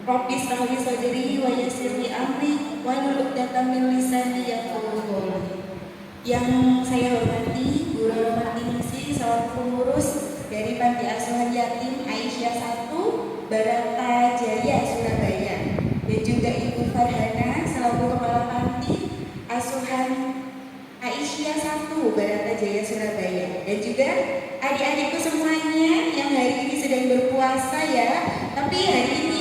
Rabbi shrah li sadri wa yassir li amri wahlul 'uqdatam min lisani yafqahu qawli. Yang saya hormati Guru Martinisi selaku pengurus dari Panti Asuhan Yatim Aisyah 1 Barata Jaya Surabaya, dan juga Ibu Farhana selaku Kepala Panti Asuhan Aisyah 1 Barata Jaya Surabaya, dan juga adik-adikku semuanya yang hari ini sedang berpuasa ya. Tapi hari ini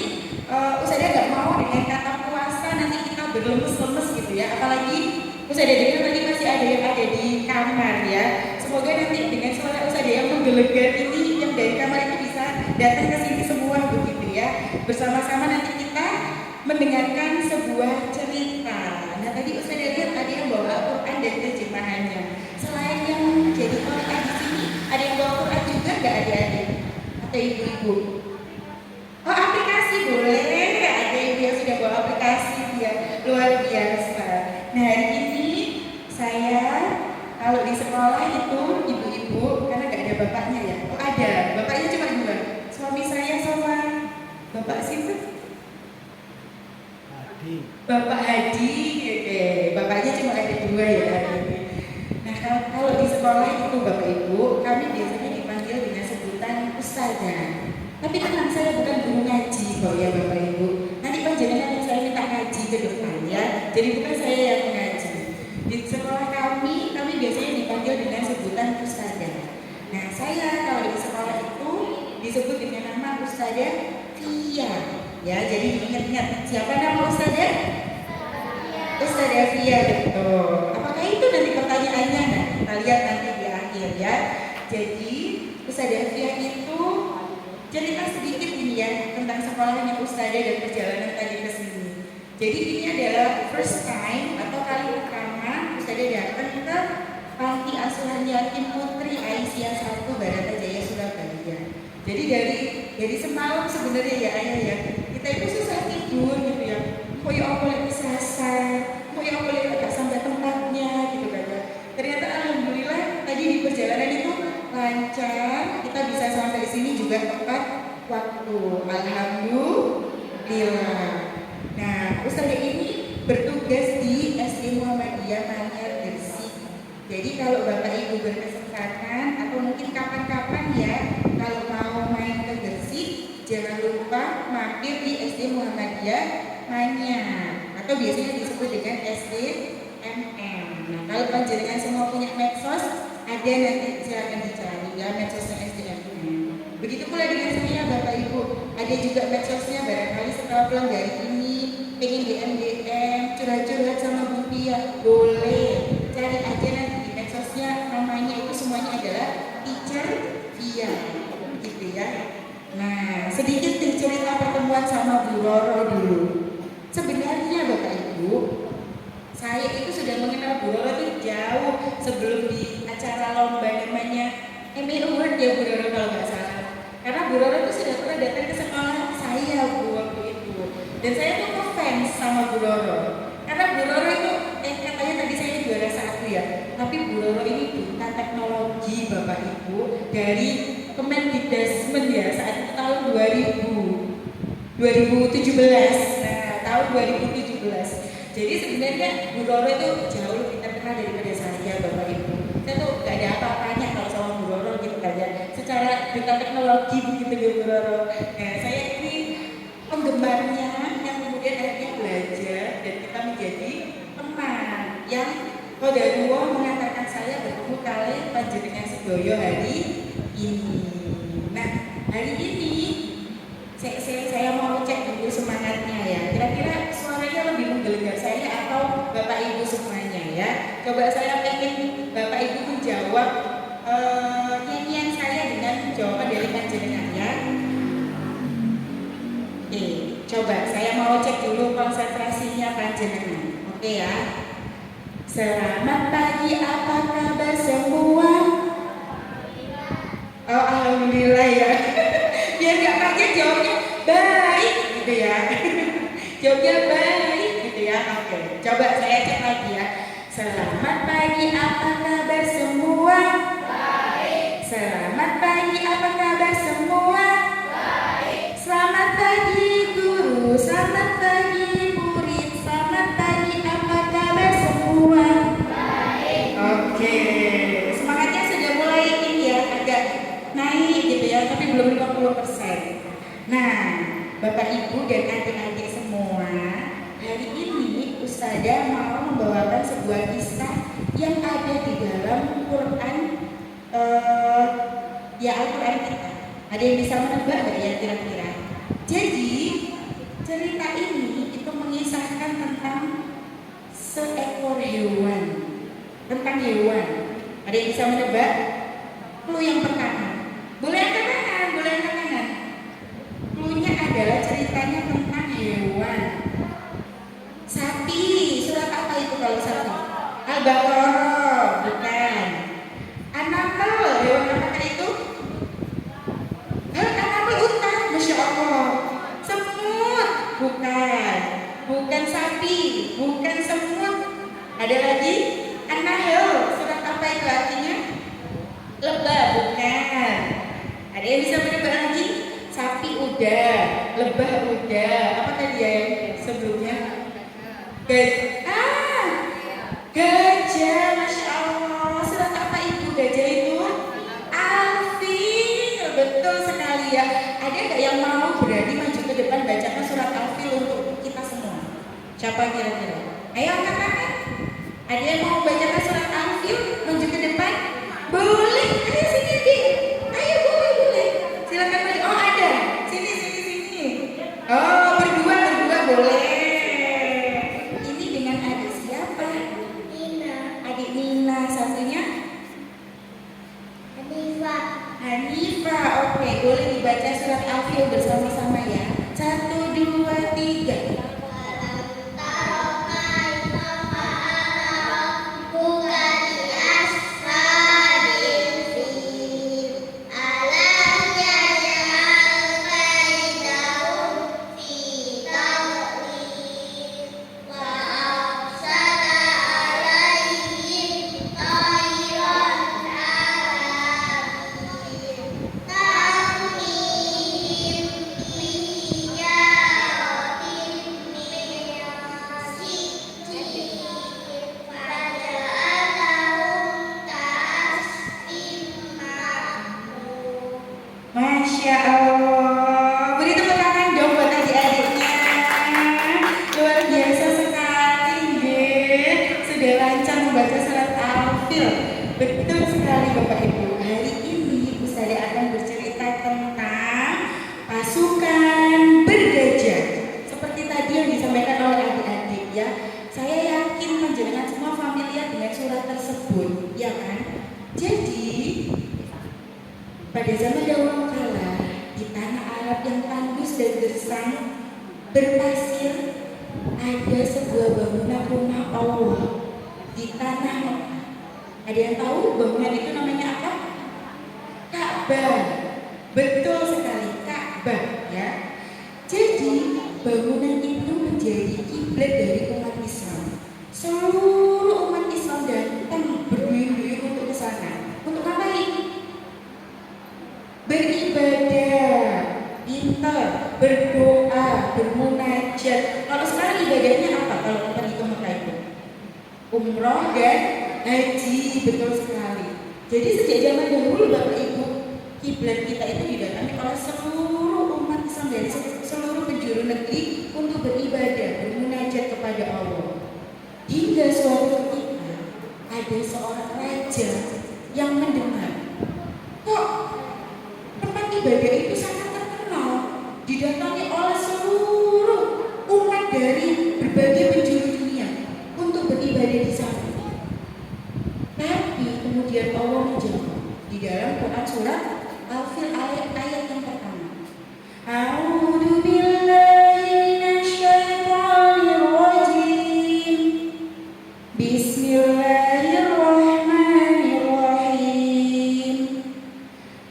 Ustazah gak mau dengan kata puasa nanti kita berlemes-lemes gitu ya, apalagi Ustazah dengar tadi masih ada yang ada di kamar ya. Semoga nanti dengan suara Ustazah yang menggelegar ini yang dari kamar itu bisa datang ke sini semua begitu ya. Bersama-sama nanti kita mendengarkan sebuah cerita. Nah tadi Ustazah lihat ada yang bawa Al-Quran dan terjemahannya. Selain yang jadi Quran di sini, ada yang bawa Quran juga gak adik-adik atau ibu-ibu? Oh, aplikasi boleh, ada ibu yang sudah bawa aplikasi ya, luar biasa. Nah hari ini saya kalau di sekolah itu ibu-ibu karena gak ada bapaknya ya. Oh ada, bapaknya cuma 2, suami saya sama bapak siapa? Bapak Hadi, bapaknya cuma ada 2 ya. Nah kalau di sekolah itu bapak ibu, kami biasanya dipanggil dengan sebutan ustazah. Tapi tenang, saya bukan guru ngaji kok ya Bapak Ibu. Nanti panjenengan yang saya minta ngaji ke depan ya. Jadi bukan saya yang mengaji. Di sekolah kami biasanya dipanggil dengan sebutan ustazah. Nah saya kalau di sekolah itu disebut dengan nama Ustazah Fia. Ya, jadi ingat-ingat siapa nama Ustazah? Ustazah Fia, betul. Apakah itu nanti pertanyaannya? Nah, kita lihat nanti di akhir ya. Jadi Ustazah Fia itu cerita sedikit ini ya tentang sekolahnya Ustazah dan perjalanan tadi ke sini. Jadi ini adalah first time atau kali pertama Ustazah datang ke Panti Asuhan Yatim Putri Aisyah 1 Barata Jaya Surabaya. Jadi dari semalam sebenarnya ya ayah ya, kita itu susah tidur gitu ya. Kok ya boleh kesasar, kok ya boleh gak sampai tempatnya gitu kan ya. Ternyata alhamdulillah tadi di perjalanan itu lancar, kita bisa sampai sini juga tepat waktu. Alhamdulillah. Nah, Ustazah ini bertugas di SD Muhammadiyah Manyar Gresik. Jadi kalau Bapak Ibu berkesempatan atau mungkin kapan-kapan ya, kalau mau main ke Gresik, jangan lupa mampir di SD Muhammadiyah Manyar atau biasanya disebut dengan SDMM. Nah, kalau panjenengan semua punya medsos, ada nanti silakan dicari ya medsosnya SDMM. Begitu pula dengan saya Bapak Ibu, ada juga medsosnya, barangkali setelah pulang dari ini pengen DM curhat-curhat sama Bu Pia, boleh cari aja nanti di medsosnya, namanya itu semuanya adalah Teacher Pia gitu ya. Nah sedikit cerita pertemuan sama Bu Roro dulu. Sebenarnya Bapak Ibu, saya itu sudah mengenal Bu Roro itu jauh sebelum di acara lomba namanya Emmy Award ya Bu Roro kalau nggak salah. Karena Bu Roro itu sudah pernah datang ke sekolah saya waktu itu. Dan saya tuh ngefans sama Bu Roro. Karena Bu Roro itu katanya tadi saya juara 1 ya. Tapi Bu Roro ini duta teknologi Bapak Ibu dari Kemendikbudristek ya, saat itu tahun 2017. Nah, tahun 2017. Jadi sebenarnya Bu Roro itu jauh lebih terkenal daripada saya Bapak Ibu. Saya tuh gak ada apa-apanya kalau sama Bu Roro gitu kan ya. Secara duta teknologi begitu ya Bu Roro. Nah saya ini penggemarnya yang kemudian akhirnya belajar dan kita menjadi teman yang Qadarullah mengantarkan saya bertemu kali panjenengan sedoyo hari ini. Nah hari ini saya mau cek dulu semangatnya ya. Kira-kira suaranya lebih menggelegar saya atau Bapak Ibu semuanya ya. Coba saya pengen Bapak Ibu menjawab nyanyian saya dengan jawaban dari panjenengan ya. Oke, coba saya mau cek dulu konsentrasinya panjenengan. Oke ya. Selamat pagi, apa kabar semua? Oh alhamdulillah ya. Biar gak kaget jawabnya baik gitu ya. Jawabnya baik gitu ya. Oke, coba saya cek lagi ya. Selamat pagi, apa kabar semua? Baik. Selamat pagi, apa kabar semua? Baik. Selamat pagi guru Bapak Ibu dan adik-adik semua, hari ini Ustazah mau membawakan sebuah kisah yang ada di dalam Quran, ya Al-Quran kita. Ada yang bisa menebak nggak ya kira-kira? Jadi cerita ini itu mengisahkan tentang seekor hewan, tentang hewan. Ada yang bisa menebak? Clue yang pertama. Boleh angkat tangan, boleh angkat tangan. Clue-nya adalah ceritanya tentang hewan. Sapi. Surat apa itu kalau sapi? Al-Baqarah, bukan. An-Naml, hewan apa itu? An-Naml unta, Masya Allah. Semut, bukan. Bukan sapi, bukan semut. Ada lagi? An-Nahl, surat apa itu artinya? Lebah, bukan. Ada yang bisa menebak lagi? Sapi udah, lebah udah. Apa tadi ya yang sebelumnya? Gajah, Masya Allah. Surat apa itu gajah itu? Al-Fil, betul sekali ya. Ada nggak yang mau berani maju ke depan bacakan surat Al-Fil untuk kita semua? Siapa kira-kira? Ayo angkat tangan. Ada yang mau bacakan surat Al-Fil maju ke depan? Boleh, ayo sini Dik. Ayo boleh. Silakan maju. Oh ada, sini. Oh berdua boleh. Ini dengan adik siapa? Adik Nina, satunya? Hanifah. Oke, boleh dibaca surat Al-Fil bersama-sama ya. 1, 2, 3. Masya Allah. Beri tepuk tangan dong buat adik-adiknya. Luar biasa sekali deh. Sudah lancar membaca surat Al-Fil. Betul sekali Bapak Ibu. Hari ini Ustazah akan bercerita tentang pasukan bergajah. Seperti tadi yang disampaikan oleh adik-adik ya. Saya yakin panjenengan semua familiar dengan surat tersebut, ya kan? Jadi pada zaman dahulu kala, di tanah Arab yang tandus dan gersang, berpasir, ada sebuah bangunan rumah Allah di tanah Mekah. Ada yang tahu bangunan itu namanya apa? Ka'bah. Betul sekali, Ka'bah ya. Jadi bangunan itu menjadi kiblat dari umat Islam. Seluruh umat Islam datang berduyun-duyun untuk ke sana. Untuk ngapain? Beribadah, pintar, berdoa, bermunajat. Kalau sekarang ibadahnya apa kalau kita pergi ke Mekah itu? Umroh dan haji, betul sekali. Jadi sejak zaman dahulu Bapak Ibu, kiblat kita itu didatangi oleh seluruh umat Islam dari seluruh penjuru negeri untuk beribadah, bermunajat kepada Allah. Hingga suatu ketika ada seorang raja yang mendengar, kok tempat ibadah itu sangat terkenal, didatangi oleh seluruh umat dari berbagai penjuru dunia untuk beribadah di sana. Tapi kemudian Allah menjawab di dalam Quran surat Al-Fil ayat yang pertama. A'udzu billahi minasyaitonir rajim. Bismillahirrahmanirrahim.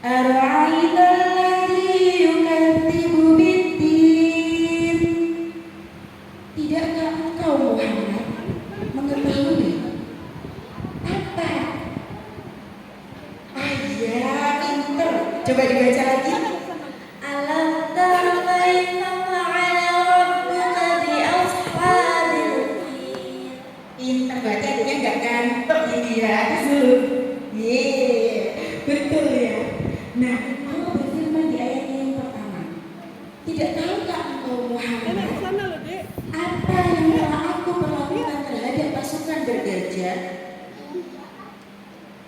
Ara'aital ladzi yukadzibu bid-din. Tidakkah engkau Muhammad mengetahui apa? Ayah pinter. Coba dibaca lagi. Alam tara kaifa fa'ala rabbuka bi ashabil fil. Pinter baca adanya enggak gantung ini ya. Betul ya. Nah, Allah berfirman di ayat yang pertama. Tidak tahukah Muhammad, apa yang telah aku perlakukan terhadap pasukan bergajah?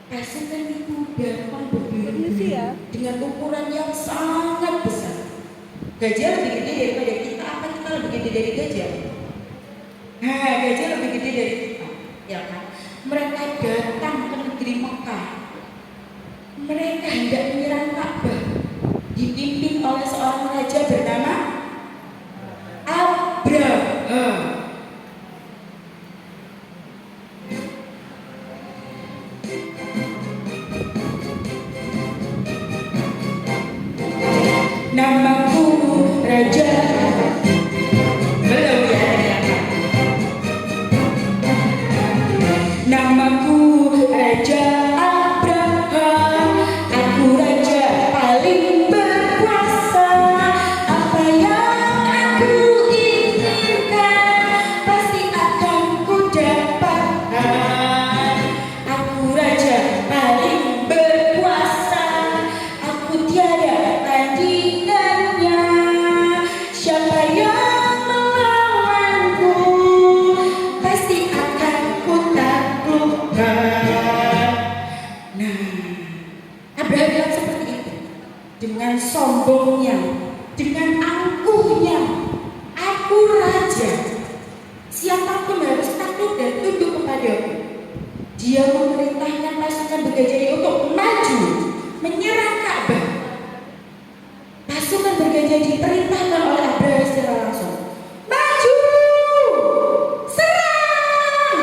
Pasukan itu datang berdiri dengan ukuran yang sangat besar. Gajah lebih gede daripada kita, apa kita lebih gede dari gajah? Nah, gajah lebih gede dari kita, ya kan? Mereka datang ke negeri Mekah. Mereka hendak menyerang Ka'bah, dipimpin oleh seorang raja bernama Abraham. Namaku Raja. Belum ya, namaku Raja Abraham. Aku raja paling berkuasa. Apa yang aku inginkan pasti akan ku dapatkan. Aku raja paling berkuasa. Aku tiada tandingannya. Siapa yang melawanku pasti akan ku taklukkan. Nah, Abraham bilang seperti itu dengan sombongnya, dengan angkuhnya. Aku raja, siapapun harus takut dan tunduk kepadaku. Dia memerintahkan pasukan bergajah untuk maju menyerang Ka'bah. Pasukan bergajah diperintahkan oleh Abraham secara langsung. Maju! Serang!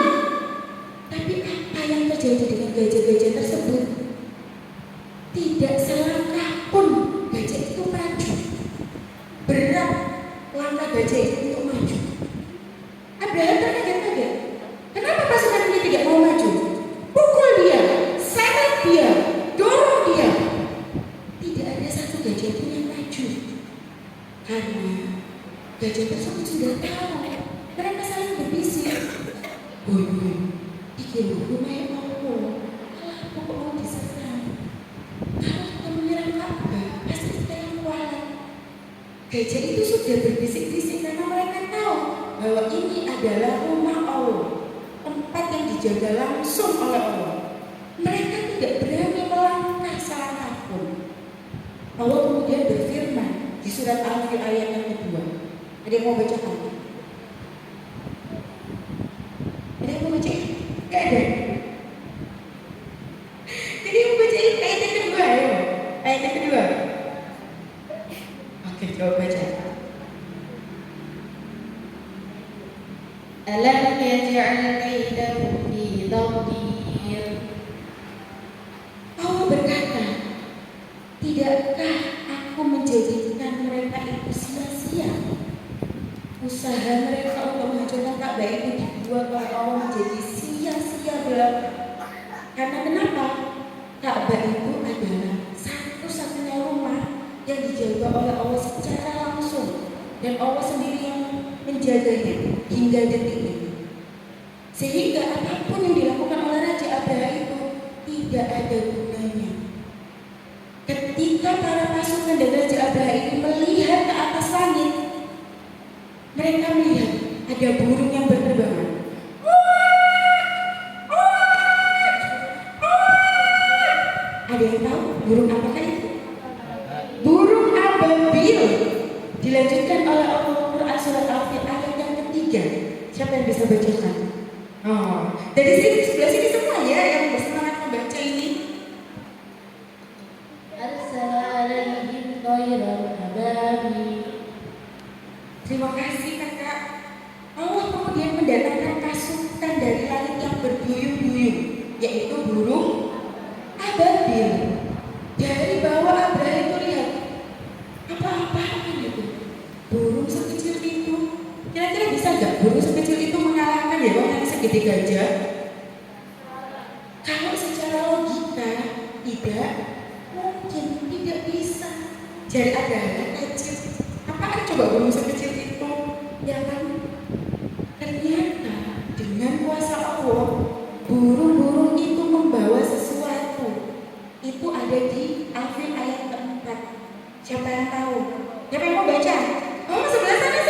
Tapi apa yang terjadi dengan gajah-gajah tersebut? Tidak selangkah pun gajah itu maju. Berat langkah gajah itu untuk maju. Abraham terkaget-kaget. Kenapa pasukan ini tidak mau maju? Pukul dia, seret dia, dorong dia. Tidak ada satu gajah pun yang maju. Karena gajah tersebut sudah tahu. Mereka saling berbisik. Woi, iki lho lumayan aku. Kalau aku kok mau diserang. Kalau kita menyerang Ka'bah, pasti kita yang kuat. Gajah itu sudah berbisik-bisik karena mereka tahu bahwa ini adalah rumah Allah, tempat yang dijaga langsung oleh Allah. Mereka tidak berani melangkah selangkah pun. Allah kemudian berfirman di surat Al-Fil ayat yang kedua. Ada yang mau baca kan? Ada yang mau baca? Gak ada. Jadi yang mau baca ayat yang kedua ya? Ayat yang kedua. Oke, coba baca. Alam yaj'al kaidahum fi tadbir. Allah berkata, tidakkah aku menjadikan mereka itu sia-sia? Usaha mereka untuk menghancurkan Ka'bah itu dibuat oleh Allah menjadi sia-sia belaka. Karena kenapa? Ka'bah itu adalah satu-satunya rumah yang dijaga oleh Allah secara langsung, dan Allah sendiri yang menjaganya hingga detik ini. Sehingga apapun yang dilakukan oleh Raja Abraham itu tidak ada gunanya. Ketika para pasukan dan Raja Abraham itu melihat ke atas langit, mereka melihat ada burung yang berterbangan. Ada yang tahu burung apakah itu? Burung ababil. Dilanjutkan oleh Al-Quran surat Al-Fil ayat yang ketiga. Siapa yang bisa bacakan? Oh, dari sini sebelah sini semua ya yang bersemangat membaca ini. Arsala alaihim tayran ababil. Terima kasih kakak. Allah kemudian mendatangkan pasukan dari langit yang berduyun-duyun, yaitu burung ababil. Dari bawah Abraham itu lihat apa-apaan itu? Burung sekecil itu. Kira-kira bisa nggak burung sekecil itu mengalahkan hewan yang segede gajah? Kalau secara logika tidak mungkin, tidak bisa. Jadi ada anak kecil. Apaan coba burung sekecil itu? Ya kan? Ternyata dengan kuasa Allah, burung-burung itu membawa sesuatu. Itu ada di Al-Fil ayat keempat. Siapa yang tahu? Siapa yang mau baca? Oh, sebelah sana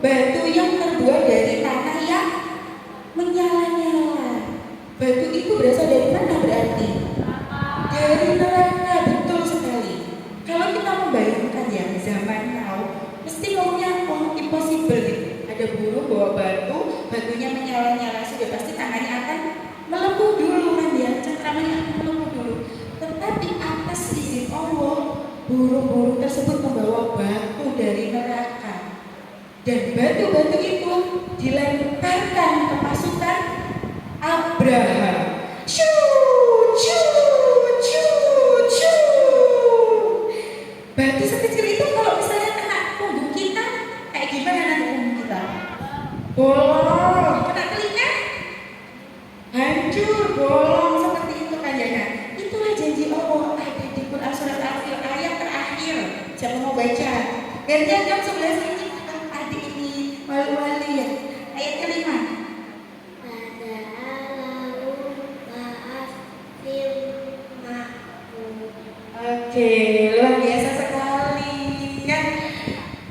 batu yang terbuat dari tanah yang menyala-nyala. Batu itu berasal dari mana berarti? Dari neraka, betul sekali. Kalau kita membayangkan ya zaman now, mesti ngomongnya impossible gitu. Ada burung bawa batu, batunya menyala-nyala, sudah pasti tangannya akan melepuh dulu kan ya, cengkramannya akan melepuh dulu. Tetapi atas izin Allah, burung-burung tersebut membawa batu dari neraka. Dan batu-batu itu dilemparkan ke pasukan Abraham. Batu sekecil itu kalau misalnya kena punggung kita, kayak gimana nanti punggung kita? Bolong. Kena telinga? Hancur, bolong seperti itu kan ya kan? Itulah janji Allah ada di Quran surat Al-Fil ayat terakhir. Siapa mau baca? Gantian jam 11 ini adik ini wali-wali ya. Ayat kelima. Oke, luar biasa sekali kan?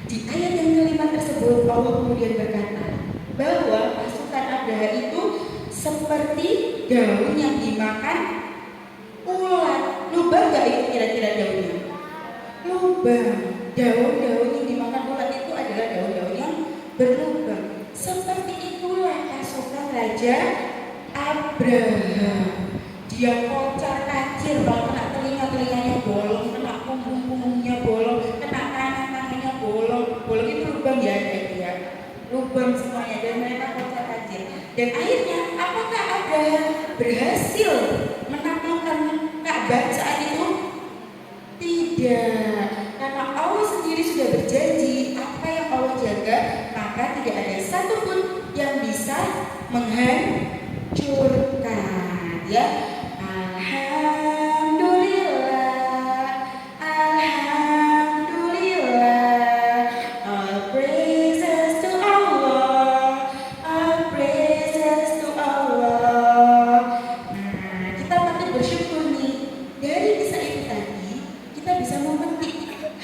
Di ayat yang kelima tersebut Allah kemudian berkata bahwa pasukan Abraha itu seperti daun yang dimakan ulat. Lubang gak itu kira-kira daunnya? Lubang. Daun-daun yang dimakan ulat itu adalah daun-daun yang berlubang. Seperti itulah pasukan Raja Abraham. Dia kocar kacir, kalau kena telinganya bolong, kena punggung-punggungnya bolong, kena tangan-tangannya bolong. Bolong itu lubang ya, dia lubang semuanya dan mereka kocar kacir. Dan akhirnya apakah Abraham berhasil menaklukkan Ka'bah saat itu? Tidak, karena Allah sendiri sudah berjanji apa yang Allah jaga, maka tidak ada satupun yang bisa menghancurkan. Ya,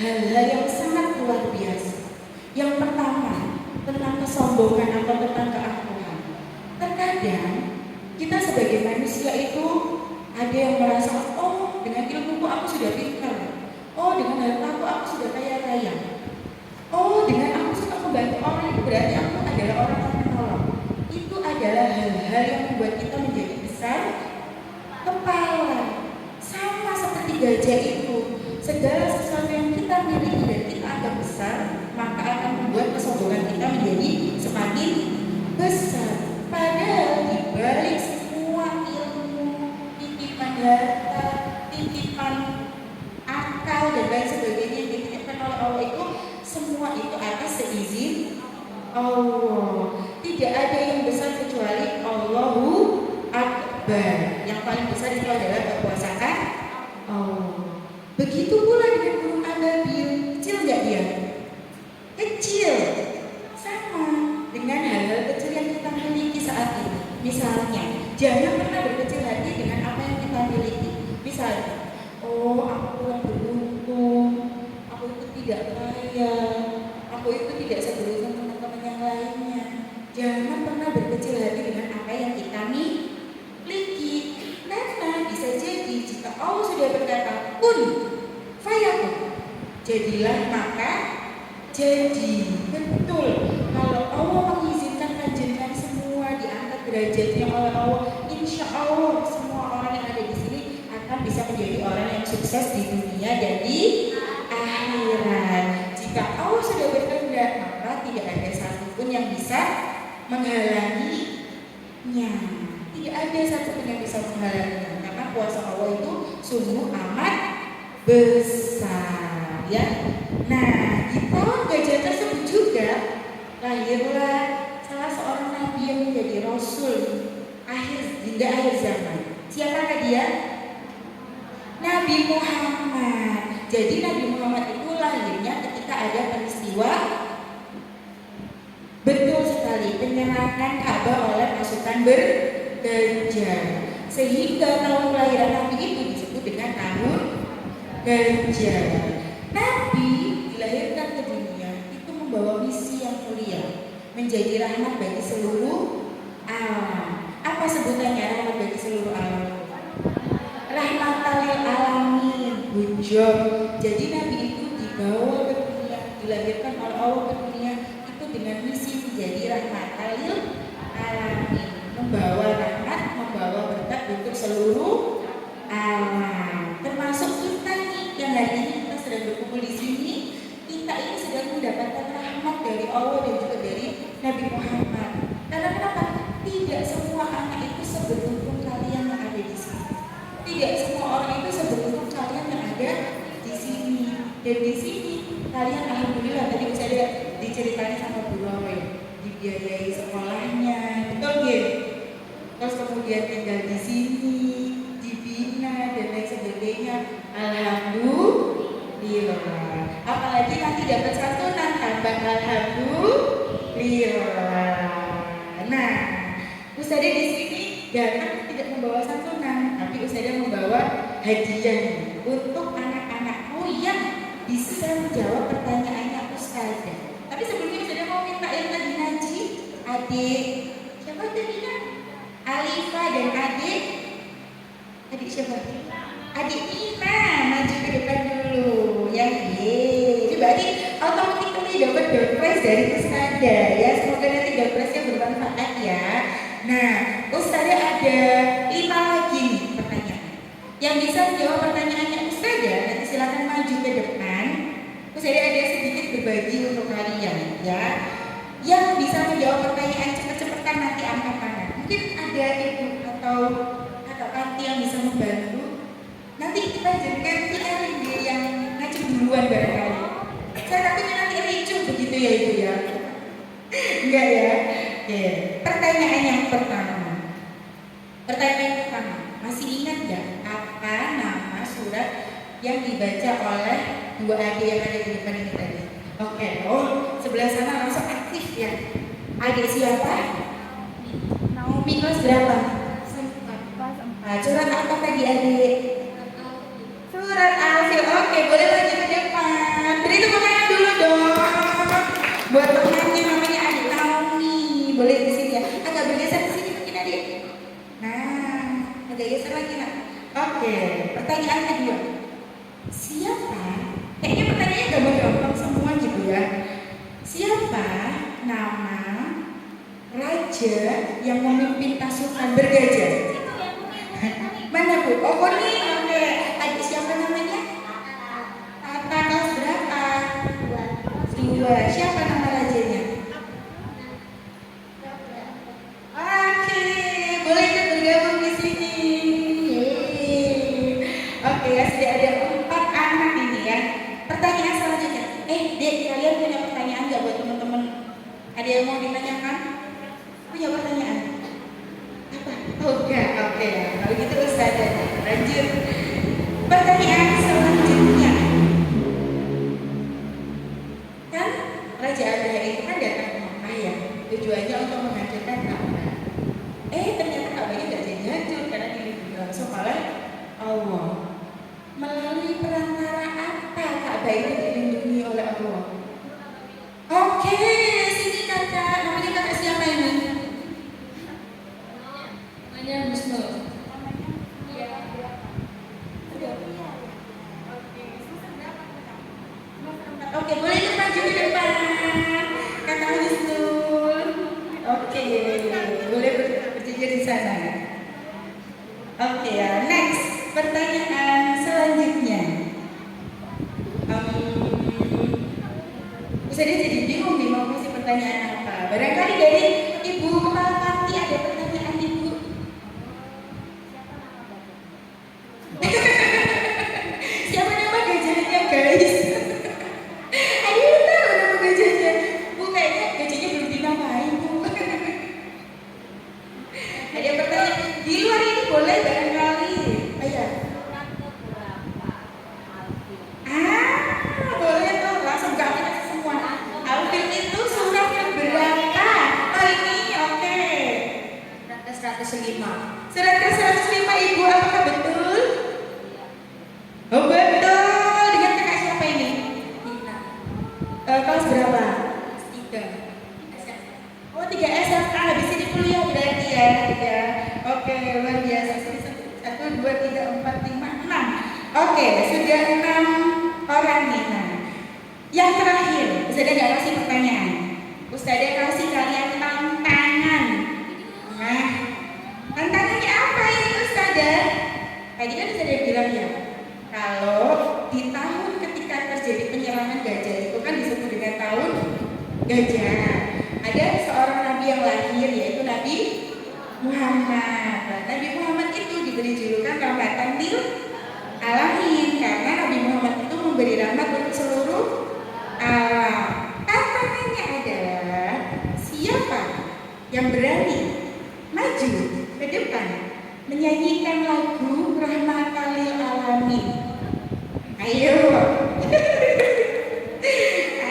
hal-hal yang sangat luar biasa. Yang pertama, tentang kesombongan atau tentang keangkuhan. Terkadang kita sebagai manusia itu ada yang merasa, oh dengan ilmuku aku sudah pintar, oh dengan hartaku aku sudah kaya raya, oh dengan aku suka membantu orang itu berarti aku adalah orang yang menolong. Itu adalah hal-hal yang membuat kita menjadi besar kepala. Sama seperti gajah itu, segala sesuatu yang kita miliki dan kita anggap besar, maka akan membuat kesombongan kita menjadi semakin besar. Padahal di balik semua ilmu, titipan harta, titipan akal dan lain sebagainya yang dititipkan oleh Allah itu, semua itu atas seizin Allah. Tidak ada yang besar kecuali Allahu Akbar. Yang paling besar itu adalah kekuasaan Allah. Begitu pula dengan burung ababil. Kecil nggak dia? Kecil. Sama dengan hal-hal kecil yang kita miliki saat ini. Misalnya, jangan pernah berkecil hati dengan apa yang kita miliki. Misalnya, oh aku kurang beruntung, aku itu tidak kaya, aku itu tidak seberuntung teman-teman yang lainnya. Jangan pernah berkecil hati dengan apa yang kita miliki. Karena bisa jadi jika Allah sudah berkata kun fayakun, jadilah maka jadi. Betul, kalau Allah mengizinkan panjenengan semua diangkat derajatnya oleh Allah, insya Allah semua orang yang ada di sini akan bisa menjadi orang yang sukses di dunia dan di akhirat. Jika Allah sudah berkehendak, maka tidak ada satupun yang bisa menghalanginya. Tidak ada satupun yang bisa menghalanginya, karena kuasa Allah itu sungguh amat besar, ya. Nah, di tahun gajah tersebut juga lahirlah salah seorang nabi yang menjadi rasul hingga akhir zaman. Siapakah dia? Nabi Muhammad. Jadi Nabi Muhammad itu lahirnya ketika ada peristiwa, betul sekali, penyerangan Ka'bah oleh pasukan bergajah. Sehingga tahun kelahiran Nabi itu disebut dengan tahun gajah. Nabi dilahirkan ke dunia itu membawa misi misi yang mulia, menjadi rahmat bagi seluruh alam. Apa sebutannya rahmat bagi seluruh alam? Rahmatan lil alamin. Good job. Jadi Nabi itu dibawa ke dunia, dilahirkan oleh Allah ke dunia itu dengan misi menjadi rahmatan lil alamin, membawa rahmat, membawa berkat untuk seluruh alam. Termasuk kita nih yang hari ini kita sedang berkumpul di sini, kita ini sedang mendapatkan rahmat dari Allah dan juga dari Nabi Muhammad. Karena kenapa? Tidak semua anak itu seberuntung kalian yang ada di sini. Tidak semua orang itu seberuntung kalian yang ada di sini. Dan di sini kalian alhamdulillah tadi saya diceritain sama Bu Rowe, dibiayai sekolahnya, betul gitu. Terus kemudian tinggal di sini, dibina dan lain sebagainya. Alhamdulillah. Apalagi nanti dapat santunan tambah alhamdulillah. Nah, Ustazah di sini datang tidak membawa santunan, tapi Ustazah membawa hadiah untuk anak-anakku yang bisa menjawab pertanyaannya Ustazah. Tapi sebelumnya Ustazah mau minta yang lagi ngaji, adik siapa tadi nak? Alifa dan adik siapa? Adik Nina, maju ke depan dulu, ya. Jadi berarti otomatis dapat door prize dari Ustazah ya. Semoga nanti door prize-nya bermanfaat ya. Nah, Ustazah ada 5 lagi nih pertanyaan. Yang bisa menjawab pertanyaannya Ustazah, nanti silakan maju ke depan. Ustazah ada sedikit berbagi untuk kalian ya. Yang bisa menjawab pertanyaan cepet-cepetan nanti angkat tangan. Mungkin ada ibu atau kakak yang bisa membantu. Nanti kita jadikan PRD yang ngacung duluan barangkali. Saya takutnya nanti ricu begitu ya ibu ya. Enggak ya? Oke. Pertanyaan yang pertama. Masih ingat nggak apa nama surat yang dibaca oleh 2 adik yang ada di depan ini tadi? Oke. Oh, sebelah sana langsung aktif ya. Adik siapa? Naomi. Kelas berapa? Surat apa tadi adik? Surat Al-Fil. Oke, boleh lanjut ke depan. Beri tepuk tangan dulu dong buat temannya namanya adik Naomi. Boleh di sini ya. Agak bergeser ke sini mungkin adik. Nah, agak geser lagi nak. Oke, pertanyaan kedua. Siapa? Kayaknya pertanyaannya gampang-gampang semua gitu ya. Siapa nama raja yang memimpin pasukan bergajah? Mana Bu? Oh kuning. Oke. Adik siapa namanya? Tata. Kelas berapa? 2. Siapa nama rajanya? Oke, boleh ikut bergabung di sini. Oke ya, sudah ada 4 anak ini ya. Pertanyaan selanjutnya. Dek, kalian punya pertanyaan nggak buat teman-teman? Ada yang mau ditanyakan? Punya pertanyaan? Apa? Oh enggak, oke. Kalau gitu Ustazah lanjut. Pertanyaan selanjutnya. Kan Raja Abraha itu kan datang ke Mekah ya. Tujuannya untuk menghancurkan Ka'bah. Ternyata Ka'bahnya nggak jadi hancur karena dilindungi langsung oleh Allah. Melalui perantara apa Ka'bah itu dilindungi oleh Allah? Oke, sini kakak. Namanya kakak siapa ini? Husnul. Oke, boleh ikut maju ke depan. Kakak Husnul. Oke, boleh berdiri di sana. Oke ya, next pertanyaan selanjutnya. Saya jadi bingung nih mau kasih pertanyaan apa. Barangkali dari Ibu Kepala Panti ada pertanyaan Ibu. Siapa nama gajahnya guys? Ayo tahu nama gajahnya. Bu kayaknya gajahnya belum dinamain Bu. Ada pertanyaan di luar ini boleh barangkali. Ayo. Boleh tuh langsung gak kita semua. Al-Fil itu surat yang berapa? Oh ini oke. Surat ke-105. Surat ke-105 Ibu, apakah betul? Oh betul. Dengan kakak siapa ini? Kelas berapa? Kelas 3. luar biasa. 1, 2, 3, 4, 5, 6. Oke, sudah 6 orang nih. Nah, yang terakhir, Ustazah nggak kasih pertanyaan. Ustazah kasih kalian tantangan. Nah, tantangannya apa ini Ustazah? Tadi kan Ustazah bilang ya, kalau di tahun ketika terjadi penyerangan gajah itu kan disebut dengan tahun gajah. Ada seorang nabi yang lahir yaitu Nabi Muhammad. Nah, Nabi Muhammad itu diberi julukan rahmatan lil alamin karena Nabi Muhammad itu memberi rahmat untuk seluruh alam. Tantangannya adalah siapa yang berani maju ke depan menyanyikan lagu rahmatan lil alamin. Ayo.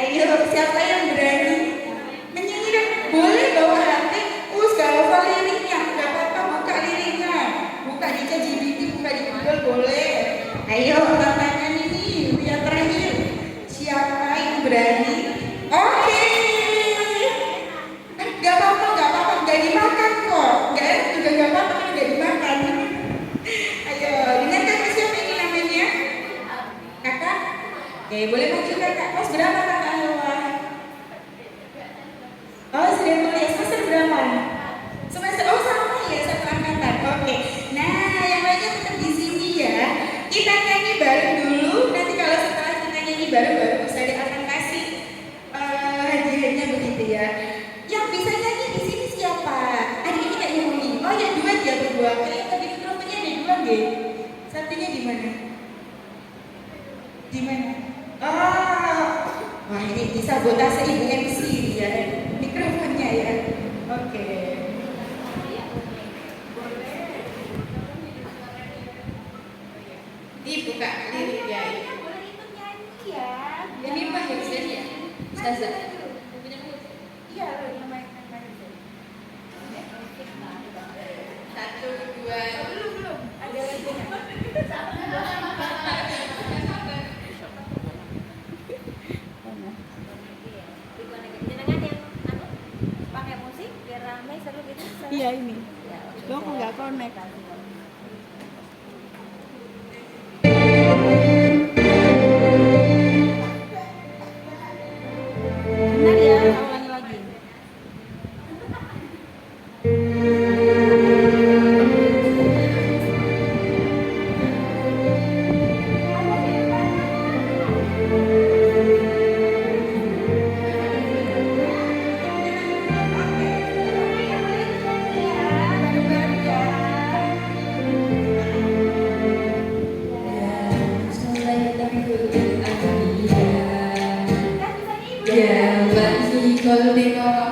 Ayo, siapa yang berani menyanyikan? Boleh bawa hati, gak hafal liriknya, gak apa-apa, buka liriknya, buka di ChatGPT, buka di Google, boleh. Ayo, tantangan ini yang terakhir, siapa yang berani? Oke. Gak apa-apa, gak dimakan kok, gak juga gak apa-apa, gak dimakan. Ayo, dengan kakak siapa ini namanya? Kakak? Oke, boleh maju kakak, kelas berapa kakak Hawa? Oh, sudah kuliah, semester berapa? Semester, oh sama ya, satu angkatan. Oke. Nah, yang lainnya tetap di sini ya. Kita nyanyi bareng dulu. Nanti kalau setelah kita nyanyi bareng, baru Ustazah akan kasih hadiahnya begitu ya. Yang bisa nyanyi di sini siapa? Adik ini kayak nyanyi. Oh ya, dua dia berdua. Kayak tadi mikrofonnya ada dua deh. Satunya di mana? Di mana? Oh, wah ini disabotase ibu MC ya. Mikrofonnya ya. Oke. Dibuka lirik ya. Boleh ikut nyanyi ya. Ini Pak ya Ustaz ya? Ustazah. Iya, yang main. 1, 2. Belum. Ada lagi. Jenengan yang pakai musik biar ramai seru gitu. Iya ini. Lo kok nggak connect? Benar ya, ulangi lagi. Muhammad,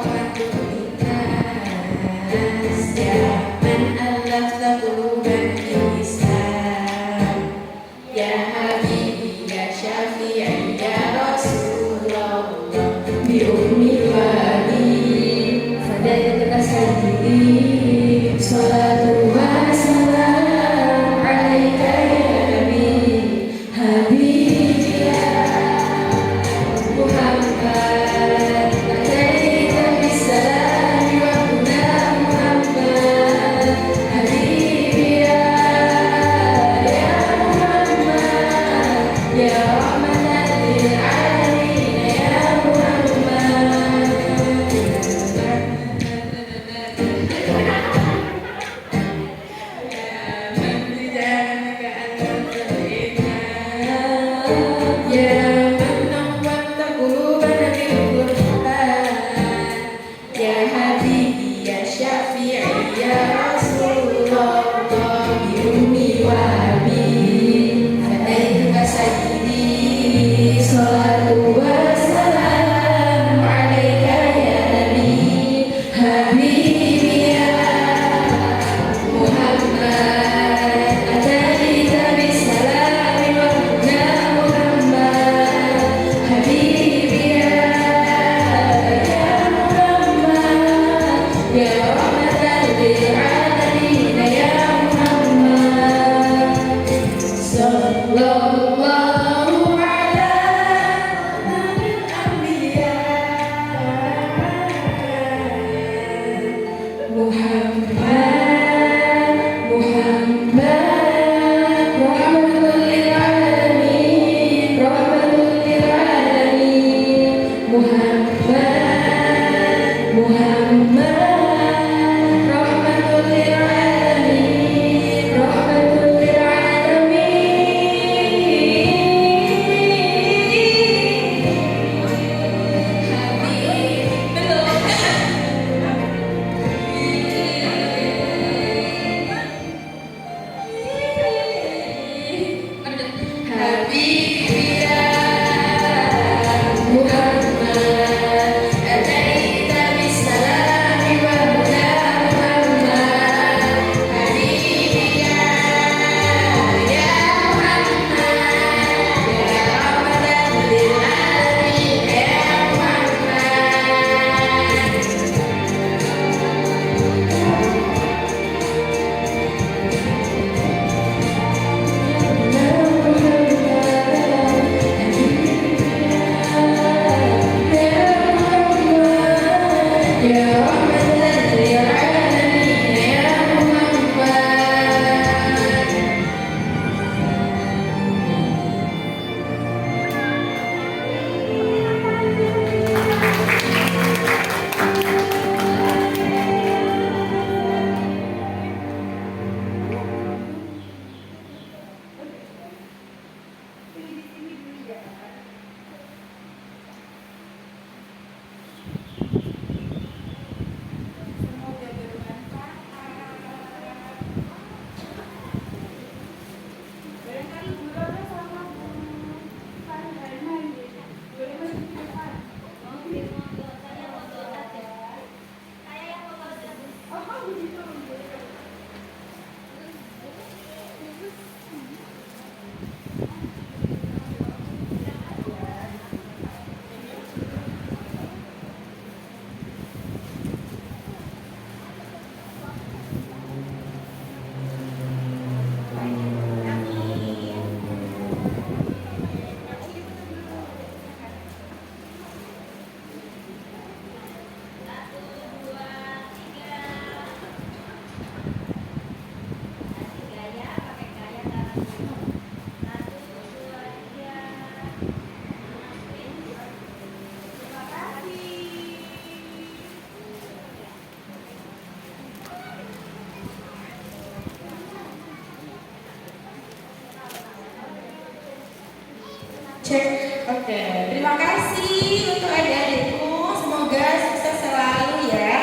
Oke, terima kasih untuk adik-adikku. Semoga sukses selalu ya.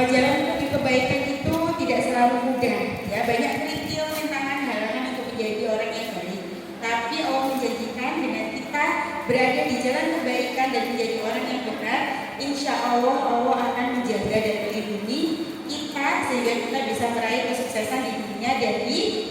Jalan menuju kebaikan itu tidak selalu mudah ya. Banyak kerikil, rintangan, halangan untuk menjadi orang yang baik. Tapi Allah menjanjikan dengan kita berada di jalan kebaikan dan menjadi orang yang benar, insya Allah Allah akan menjaga dan melindungi kita sehingga kita bisa meraih kesuksesan di dunia dan di